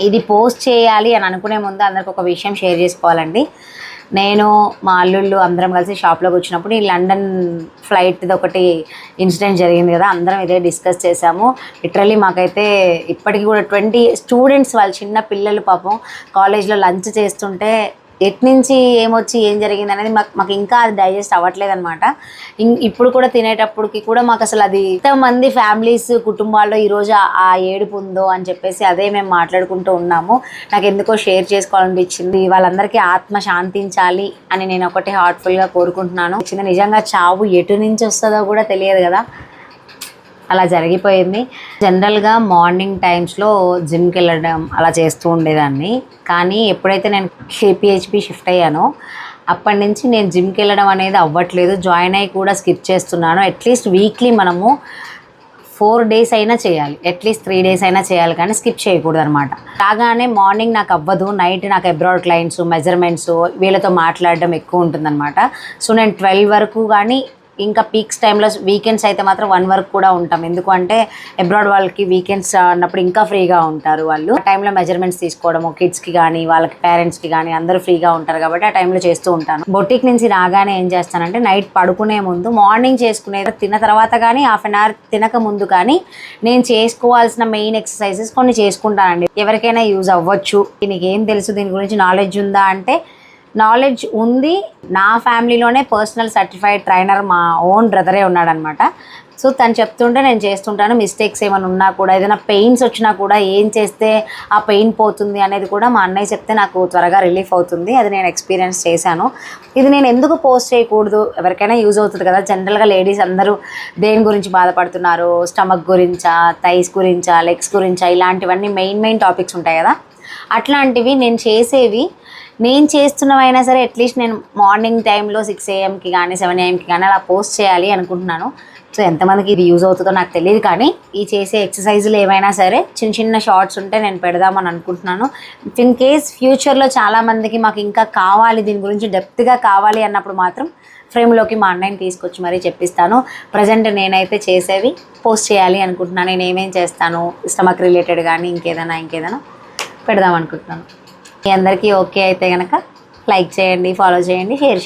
ఇది పోస్ట్ చేయాలి అని అనుకునే ముందు అందరికి ఒక విషయం షేర్ చేసుకోవాలండి. నేను మా అల్లుళ్ళు అందరం కలిసి షాప్లోకి వచ్చినప్పుడు ఈ లండన్ ఫ్లైట్ది ఒకటి ఇన్సిడెంట్ జరిగింది కదా, అందరం ఇదే డిస్కస్ చేసాము. లిటరల్లీ మాకైతే ఇప్పటికీ కూడా 20 స్టూడెంట్స్, వాళ్ళు చిన్న పిల్లలు పాపం కాలేజ్లో లంచ్ చేస్తుంటే ఎట్నుంచి ఏమొచ్చి ఏం జరిగింది అనేది మాకు ఇంకా అది డైజెస్ట్ అవ్వట్లేదు అనమాట. ఇప్పుడు కూడా తినేటప్పటికి కూడా మాకు అసలు అది ఎంతమంది ఫ్యామిలీస్ కుటుంబాల్లో ఈరోజు ఆ ఏడుపు ఉందో అని చెప్పేసి అదే మేము మాట్లాడుకుంటూ ఉన్నాము. నాకు ఎందుకో షేర్ చేసుకోవాలనిపించింది. వాళ్ళందరికీ ఆత్మ శాంతించాలి అని నేను ఒకటి హార్ట్ఫుల్గా కోరుకుంటున్నాను. నిజంగా చావు ఎటు నుంచి వస్తుందో కూడా తెలియదు కదా, అలా జరిగిపోయింది. జనరల్గా మార్నింగ్ టైమ్స్లో జిమ్కి వెళ్ళడం అలా చేస్తూ ఉండేదాన్ని. కానీ ఎప్పుడైతే నేను కేపీహెచ్పి షిఫ్ట్ అయ్యానో అప్పటి నుంచి నేను జిమ్కి వెళ్ళడం అనేది అవ్వట్లేదు. జాయిన్ అయ్యి కూడా స్కిప్ చేస్తున్నాను. అట్లీస్ట్ వీక్లీ మనము 4 days అయినా చేయాలి, అట్లీస్ట్ 3 days అయినా చేయాలి, కానీ స్కిప్ చేయకూడదు అనమాట. రాగానే మార్నింగ్ నాకు అవ్వదు, నైట్ నాకు అబ్రాడ్ క్లయింట్స్, మెజర్మెంట్స్, వీళ్ళతో మాట్లాడడం ఎక్కువ ఉంటుందన్నమాట. సో నేను 12 వరకు కానీ, ఇంకా పీక్స్ టైంలో వీకెండ్స్ అయితే మాత్రం 1 వరకు కూడా ఉంటాం. ఎందుకంటే అబ్రాడ్ వాళ్ళకి వీకెండ్స్ అన్నప్పుడు ఇంకా ఫ్రీగా ఉంటారు వాళ్ళు. ఆ టైంలో మెజర్మెంట్స్ తీసుకోవడము, కిడ్స్కి కానీ వాళ్ళకి పేరెంట్స్కి కానీ అందరూ ఫ్రీగా ఉంటారు కాబట్టి ఆ టైంలో చేస్తూ ఉంటాను. బొటిక్ నుంచి రాగానే ఏం చేస్తానంటే నైట్ పడుకునే ముందు మార్నింగ్ చేసుకునేది తిన్న తర్వాత కానీ హాఫ్ అన్ అవర్ తినక ముందు కానీ నేను చేసుకోవాల్సిన మెయిన్ ఎక్సర్సైజెస్ కొన్ని చేసుకుంటానండి. ఎవరికైనా యూజ్ అవ్వచ్చు. నీకేం తెలుసు దీని గురించి, నాలెడ్జ్ ఉందా అంటే నాలెడ్జ్ ఉంది. నా ఫ్యామిలీలోనే పర్సనల్ సర్టిఫైడ్ ట్రైనర్ మా ఓన్ బ్రదరే ఉన్నాడనమాట. సో తను చెప్తుంటే నేను చేస్తుంటాను. మిస్టేక్స్ ఏమైనా ఉన్నా కూడా, ఏదైనా పెయిన్స్ వచ్చినా కూడా ఏం చేస్తే ఆ పెయిన్ పోతుంది అనేది కూడా మా అన్నయ్య చెప్తే నాకు త్వరగా రిలీఫ్ అవుతుంది. అది నేను ఎక్స్పీరియన్స్ చేశాను. ఇది నేను ఎందుకు పోస్ట్ చేయకూడదు, ఎవరికైనా యూజ్ అవుతుంది కదా. జనరల్గా లేడీస్ అందరూ దేని గురించి బాధపడుతున్నారు, స్టమక్ గురించా, థైస్ గురించా, లెగ్స్ గురించా, ఇలాంటివన్నీ మెయిన్ టాపిక్స్ ఉంటాయి కదా. అట్లాంటివి నేను చేసేవి, నేను చేస్తున్నవైనా సరే అట్లీస్ట్ నేను మార్నింగ్ టైంలో 6 AM కానీ 7 AM కానీ అలా పోస్ట్ చేయాలి అనుకుంటున్నాను. సో ఎంతమందికి ఇది యూజ్ అవుతుందో నాకు తెలియదు, కానీ ఈ చేసే ఎక్సర్సైజులు ఏమైనా సరే చిన్న షార్ట్స్ ఉంటే నేను పెడదామని అనుకుంటున్నాను. ఇన్ కేస్ ఫ్యూచర్లో చాలామందికి మాకు ఇంకా కావాలి, దీని గురించి డెప్త్గా కావాలి అన్నప్పుడు మాత్రం ఫ్రేమ్లోకి మా అన్నయ్యని తీసుకొచ్చి మరీ చెప్పిస్తాను. ప్రజెంట్ నేనైతే చేసేవి పోస్ట్ చేయాలి అనుకుంటున్నాను. నేను ఏమేం చేస్తాను, స్టమక్ రిలేటెడ్ కానీ ఇంకేదైనా పెడదాం అనుకుంటున్నాను. మీ అందరికీ ఓకే అయితే కనుక లైక్ చేయండి, ఫాలో చేయండి, షేర్ చేయండి.